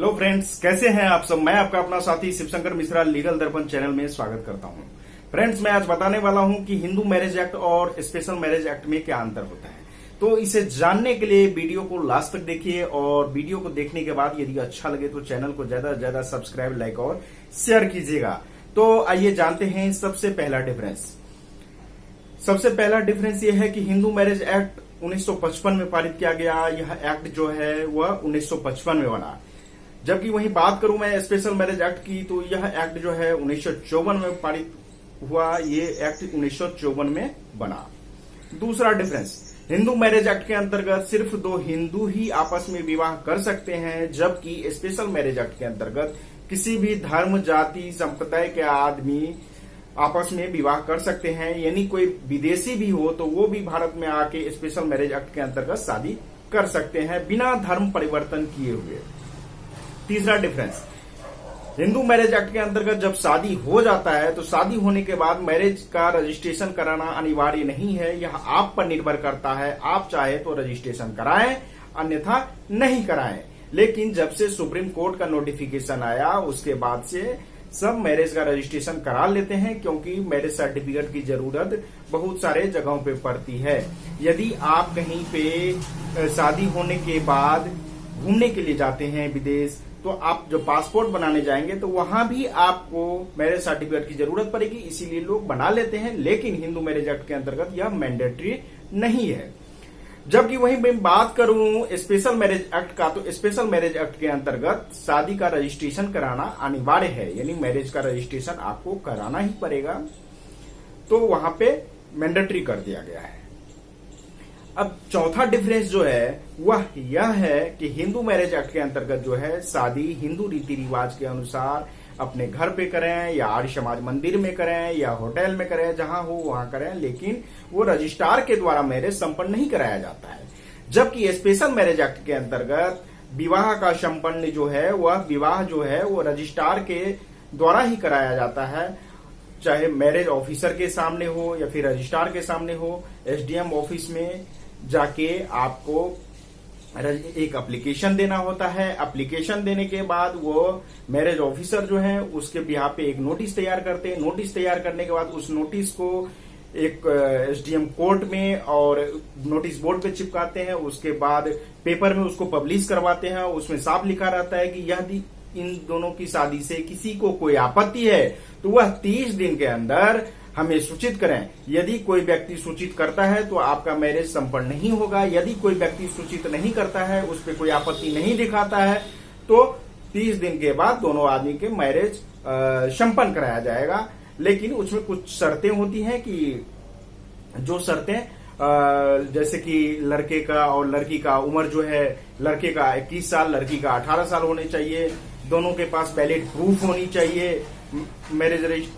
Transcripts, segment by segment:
Hello friends, कैसे हैं आप सब। मैं आपका अपना साथी शिवशंकर मिश्रा लीगल दर्पण चैनल में स्वागत करता हूं। फ्रेंड्स, मैं आज बताने वाला हूं कि हिंदू मैरिज एक्ट और स्पेशल मैरिज एक्ट में क्या अंतर होता है। तो इसे जानने के लिए वीडियो को लास्ट तक देखिए और वीडियो को देखने के बाद यदि अच्छा लगे तो चैनल को ज्यादा से ज्यादा सब्सक्राइब, लाइक और शेयर कीजिएगा। तो आइए जानते हैं सबसे पहला डिफरेंस। सबसे पहला डिफरेंस यह है कि हिंदू मैरिज एक्ट 1955 में पारित किया गया। यह एक्ट जो है वह 1955 में बना। जबकि वहीं बात करूं मैं स्पेशल मैरिज एक्ट की, तो यह एक्ट जो है 1954 में पारित हुआ। ये एक्ट 1954 में बना। दूसरा डिफरेंस, हिंदू मैरिज एक्ट के अंतर्गत सिर्फ दो हिंदू ही आपस में विवाह कर सकते हैं, जबकि स्पेशल मैरिज एक्ट के अंतर्गत किसी भी धर्म, जाति, संप्रदाय के आदमी आपस में विवाह कर सकते हैं। यानी कोई विदेशी भी हो तो वो भी भारत में आके स्पेशल मैरिज एक्ट के अंतर्गत शादी कर सकते हैं बिना धर्म परिवर्तन किए हुए। तीसरा डिफरेंस, हिंदू मैरिज एक्ट के अंतर्गत जब शादी हो जाता है तो शादी होने के बाद मैरिज का रजिस्ट्रेशन कराना अनिवार्य नहीं है। यह आप पर निर्भर करता है। आप चाहे तो रजिस्ट्रेशन कराएं, अन्यथा नहीं कराएं। लेकिन जब से सुप्रीम कोर्ट का नोटिफिकेशन आया उसके बाद से सब मैरिज का रजिस्ट्रेशन करा लेते हैं, क्योंकि मैरिज सर्टिफिकेट की जरूरत बहुत सारे जगहों पे पड़ती है। यदि आप कहीं पे शादी होने के बाद घूमने के लिए जाते हैं विदेश, तो आप जो पासपोर्ट बनाने जाएंगे तो वहां भी आपको मैरिज सर्टिफिकेट की जरूरत पड़ेगी। इसीलिए लोग बना लेते हैं, लेकिन हिंदू मैरिज एक्ट के अंतर्गत यह मैंडेटरी नहीं है। जबकि वहीं मैं बात करूं स्पेशल मैरिज एक्ट का, तो स्पेशल मैरिज एक्ट के अंतर्गत शादी का रजिस्ट्रेशन कराना अनिवार्य है। यानी मैरिज का रजिस्ट्रेशन आपको कराना ही पड़ेगा। तो वहां पे मैंडेटरी कर दिया गया है। अब चौथा डिफरेंस जो है वह यह है कि हिंदू मैरिज एक्ट के अंतर्गत जो है शादी हिंदू रीति रिवाज के अनुसार अपने घर पे करें या आर्य समाज मंदिर में करें या होटल में करें, जहां हो वहां करें, लेकिन वो रजिस्ट्रार के द्वारा मैरिज संपन्न नहीं कराया जाता है। जबकि स्पेशल मैरिज एक्ट के अंतर्गत विवाह का संपन्न जो है वह विवाह जो है वो रजिस्ट्रार के द्वारा ही कराया जाता है, चाहे मैरिज ऑफिसर के सामने हो या फिर रजिस्ट्रार के सामने हो। एसडीएम ऑफिस में जाके आपको एक एप्लीकेशन देना होता है। एप्लीकेशन देने के बाद वो मैरिज ऑफिसर जो है उसके बिहाफ पे एक नोटिस तैयार करते हैं। नोटिस तैयार करने के बाद उस नोटिस को एक एसडीएम कोर्ट में और नोटिस बोर्ड पे चिपकाते हैं। उसके बाद पेपर में उसको पब्लिश करवाते हैं। उसमें साफ लिखा रहता है कि यदि इन दोनों की शादी से किसी को कोई आपत्ति है तो वह 30 दिन के अंदर हमें सूचित करें। यदि कोई व्यक्ति सूचित करता है तो आपका मैरिज संपन्न नहीं होगा। यदि कोई व्यक्ति सूचित नहीं करता है, उस पर कोई आपत्ति नहीं दिखाता है, तो 30 दिन के बाद दोनों आदमी के मैरिज संपन्न कराया जाएगा। लेकिन उसमें कुछ शर्तें होती हैं कि जो शर्तें जैसे कि लड़के का और लड़की का उम्र जो है, लड़के का 21 साल, लड़की का 18 साल होने चाहिए। दोनों के पास वैलिड प्रूफ होनी चाहिए मैरिज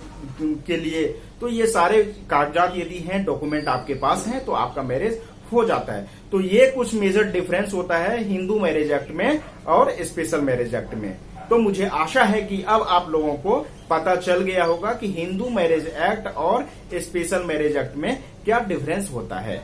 के लिए। तो ये सारे कागजात यदि हैं, डॉक्यूमेंट आपके पास हैं, तो आपका मैरिज हो जाता है। तो ये कुछ मेजर डिफरेंस होता है हिंदू मैरिज एक्ट में और स्पेशल मैरिज एक्ट में। तो मुझे आशा है कि अब आप लोगों को पता चल गया होगा कि हिंदू मैरिज एक्ट और स्पेशल मैरिज एक्ट में क्या डिफरेंस होता है।